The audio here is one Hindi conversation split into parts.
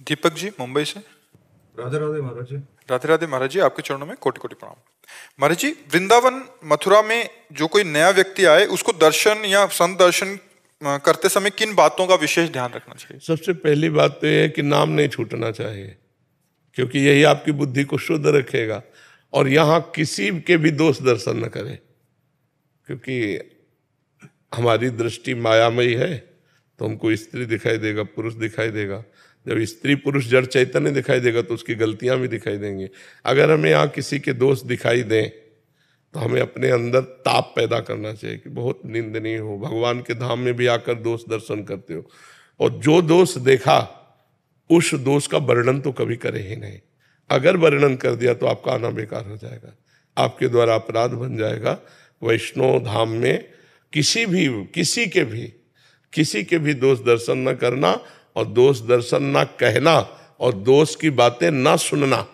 दीपक जी मुंबई से। राधे राधे महाराज जी। राधे राधे महाराज जी, आपके चरणों में कोटि कोटि प्रणाम। महाराज जी, वृंदावन मथुरा में जो कोई नया व्यक्ति आए उसको दर्शन या संत दर्शन करते समय किन बातों का विशेष ध्यान रखना चाहिए? सबसे पहली बात तो यह है कि नाम नहीं छूटना चाहिए, क्योंकि यही आपकी बुद्धि को शुद्ध रखेगा। और यहाँ किसी के भी दोष दर्शन न करें, क्योंकि हमारी दृष्टि मायामयी है, तो हमको स्त्री दिखाई देगा, पुरुष दिखाई देगा। जब स्त्री पुरुष जड़ चैतन्य दिखाई देगा तो उसकी गलतियां भी दिखाई देंगी। अगर हमें यहाँ किसी के दोष दिखाई दें तो हमें अपने अंदर ताप पैदा करना चाहिए कि बहुत निंदनीय हो, भगवान के धाम में भी आकर दोष दर्शन करते हो, और जो दोष देखा उस दोष का वर्णन तो कभी करे ही नहीं। अगर वर्णन कर दिया तो आपका आना बेकार हो जाएगा, आपके द्वारा अपराध बन जाएगा। वैष्णव धाम में किसी के भी दोष दर्शन न करना, और दोष दर्शन ना कहना, और दोष की बातें ना सुनना,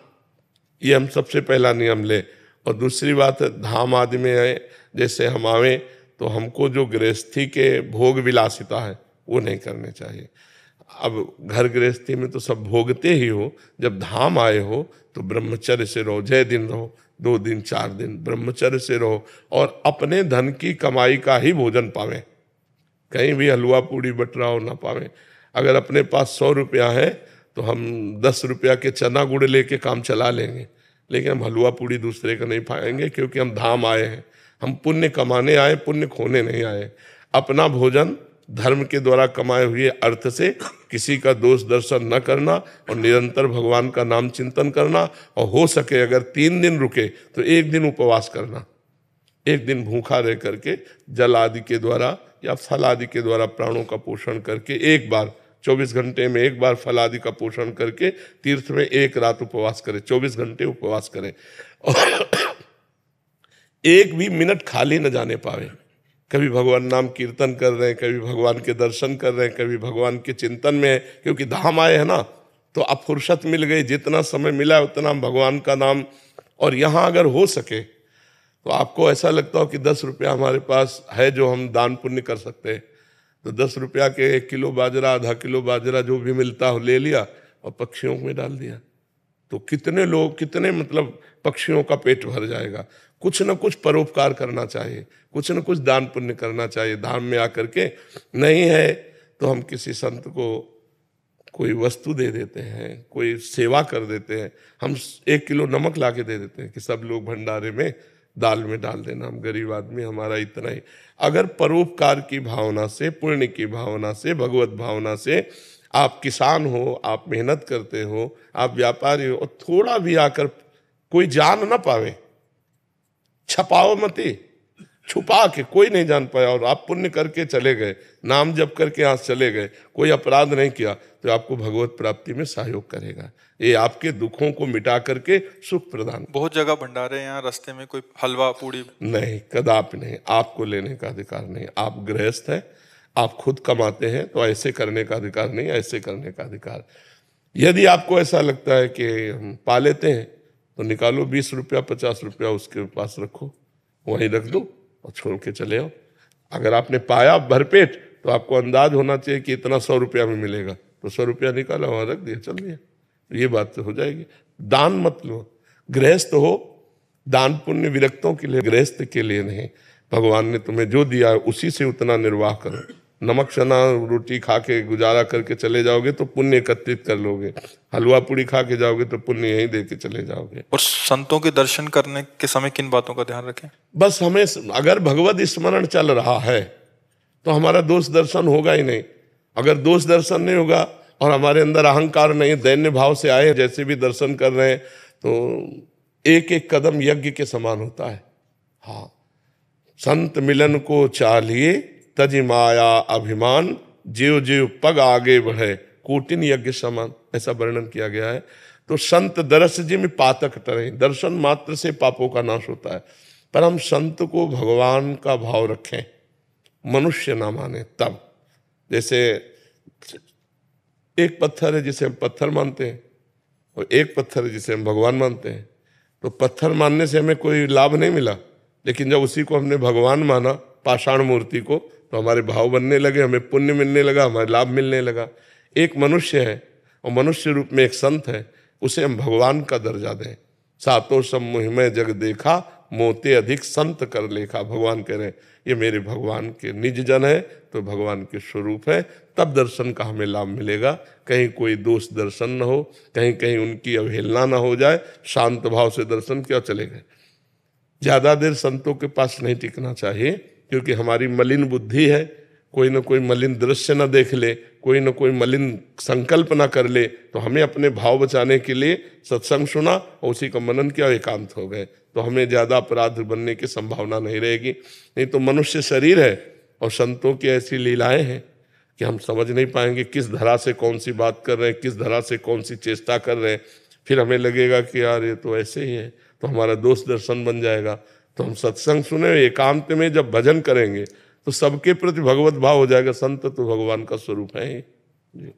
ये हम सबसे पहला नियम ले। और दूसरी बात, धाम आदि में है जैसे हम आवे तो हमको जो गृहस्थी के भोग विलासिता है वो नहीं करने चाहिए। अब घर गृहस्थी में तो सब भोगते ही हो, जब धाम आए हो तो ब्रह्मचर्य से रहो, 6 दिन रहो, 2 दिन 4 दिन ब्रह्मचर्य से रहो, और अपने धन की कमाई का ही भोजन पावें, कहीं भी हलवा पूड़ी बटरा हो ना पावें। अगर अपने पास 100 रुपया है तो हम 10 रुपया के चना गुड़ लेके काम चला लेंगे, लेकिन हम हलवा पूड़ी दूसरे का नहीं पाएंगे, क्योंकि हम धाम आए हैं, हम पुण्य कमाने आए, पुण्य खोने नहीं आए। अपना भोजन धर्म के द्वारा कमाए हुए अर्थ से किसी का दोष दर्शन न करना, और निरंतर भगवान का नाम चिंतन करना, और हो सके अगर 3 दिन रुके तो 1 दिन उपवास करना, 1 दिन भूखा रह करके जल आदि के द्वारा या फल आदि के द्वारा प्राणों का पोषण करके, एक बार 24 घंटे में एक बार फल आदि का पोषण करके तीर्थ में 1 रात उपवास करें, 24 घंटे उपवास करें, और 1 भी मिनट खाली न जाने पावे। कभी भगवान नाम कीर्तन कर रहे हैं, कभी भगवान के दर्शन कर रहे हैं, कभी भगवान के चिंतन में है, क्योंकि धाम आए हैं ना, तो अब फुर्सत मिल गई, जितना समय मिला उतना भगवान का नाम। और यहाँ अगर हो सके तो आपको ऐसा लगता हो कि 10 रुपया हमारे पास है जो हम दान पुण्य कर सकते हैं, तो 10 रुपया के 1 किलो बाजरा, आधा किलो बाजरा जो भी मिलता हो ले लिया और पक्षियों में डाल दिया, तो कितने मतलब पक्षियों का पेट भर जाएगा। कुछ न कुछ परोपकार करना चाहिए, कुछ न कुछ दान पुण्य करना चाहिए। धाम में आकर के नहीं है तो हम किसी संत को कोई वस्तु दे देते हैं, कोई सेवा कर देते हैं, हम 1 किलो नमक ला के दे देते हैं कि सब लोग भंडारे में दाल में डाल देना, हम गरीब आदमी, हमारा इतना ही। अगर परोपकार की भावना से, पुण्य की भावना से, भगवत भावना से, आप किसान हो, आप मेहनत करते हो, आप व्यापारी हो, और थोड़ा भी आकर कोई जान ना पावे, छपाओ मती, छुपा के कोई नहीं जान पाया, और आप पुण्य करके चले गए, नाम जप करके यहाँ चले गए, कोई अपराध नहीं किया, तो आपको भगवत प्राप्ति में सहयोग करेगा। ये आपके दुखों को मिटा करके सुख प्रदान। बहुत जगह भंडारे, यहाँ रास्ते में कोई हलवा पूड़ी नहीं, कदापि नहीं, आपको लेने का अधिकार नहीं। आप गृहस्थ हैं, आप खुद कमाते हैं, तो ऐसे करने का अधिकार नहीं, ऐसे करने का अधिकार। यदि आपको ऐसा लगता है कि हम पा लेते हैं तो निकालो 20 रुपया 50 रुपया उसके पास रखो, वहीं रख दो और छोड़ के चले आओ। अगर आपने पाया भरपेट तो आपको अंदाज होना चाहिए कि इतना 100 रुपया में मिलेगा, तो 100 रुपया निकाला, वहाँ रख दिया, चल दिया, ये बात तो हो जाएगी। दान मत लो, गृहस्थ हो, दान पुण्य विरक्तों के लिए, गृहस्थ के लिए नहीं। भगवान ने तुम्हें जो दिया है उसी से उतना निर्वाह करो। नमक चना रोटी खा के गुजारा करके चले जाओगे तो पुण्य एकत्रित कर लोगे, हलवा पूड़ी खा के जाओगे तो पुण्य यहीं दे के चले जाओगे। और संतों के दर्शन करने के समय किन बातों का ध्यान रखें? बस हमें अगर भगवत स्मरण चल रहा है तो हमारा दोष दर्शन होगा ही नहीं। अगर दोष दर्शन नहीं होगा और हमारे अंदर अहंकार नहीं, दैन्य भाव से आए जैसे भी दर्शन कर रहे हैं, तो एक एक कदम यज्ञ के समान होता है। हाँ, संत मिलन को चाहिए तज माया अभिमान, जीव जीव पग आगे बढ़े कोटिन यज्ञ समान, ऐसा वर्णन किया गया है। तो संत दरस जी में पातक टरे, दर्शन मात्र से पापों का नाश होता है। पर हम संत को भगवान का भाव रखें, मनुष्य ना माने तब। जैसे एक पत्थर है जिसे हम पत्थर मानते हैं, और एक पत्थर है जिसे हम भगवान मानते हैं। तो पत्थर मानने से हमें कोई लाभ नहीं मिला, लेकिन जब उसी को हमने भगवान माना, पाषाण मूर्ति को, तो हमारे भाव बनने लगे, हमें पुण्य मिलने लगा, हमारे लाभ मिलने लगा। एक मनुष्य है और मनुष्य रूप में एक संत है, उसे हम भगवान का दर्जा दें। सातों सम्मोह में जग देखा, मोते अधिक संत कर लेखा। भगवान कह रहे हैं ये मेरे भगवान के निज जन है, तो भगवान के स्वरूप है, तब दर्शन का हमें लाभ मिलेगा। कहीं कोई दोष दर्शन न हो, कहीं कहीं उनकी अवहेलना न हो जाए, शांत भाव से दर्शन क्या चले गए। ज़्यादा देर संतों के पास नहीं टिकना चाहिए, क्योंकि हमारी मलिन बुद्धि है, कोई न कोई मलिन दृश्य न देख ले, कोई न कोई मलिन संकल्प न कर ले, तो हमें अपने भाव बचाने के लिए सत्संग सुना और उसी का मनन किया, एकांत हो गए, तो हमें ज़्यादा अपराध बनने की संभावना नहीं रहेगी। नहीं तो मनुष्य शरीर है और संतों की ऐसी लीलाएं हैं कि हम समझ नहीं पाएंगे किस धरा से कौन सी बात कर रहे हैं, किस धरा से कौन सी चेष्टा कर रहे हैं। फिर हमें लगेगा कि यार ये तो ऐसे ही है, तो हमारा दोष दर्शन बन जाएगा। तो हम सत्संग सुने, एकांत में जब भजन करेंगे तो सबके प्रति भगवत भाव हो जाएगा। संत तो भगवान का स्वरूप है ही।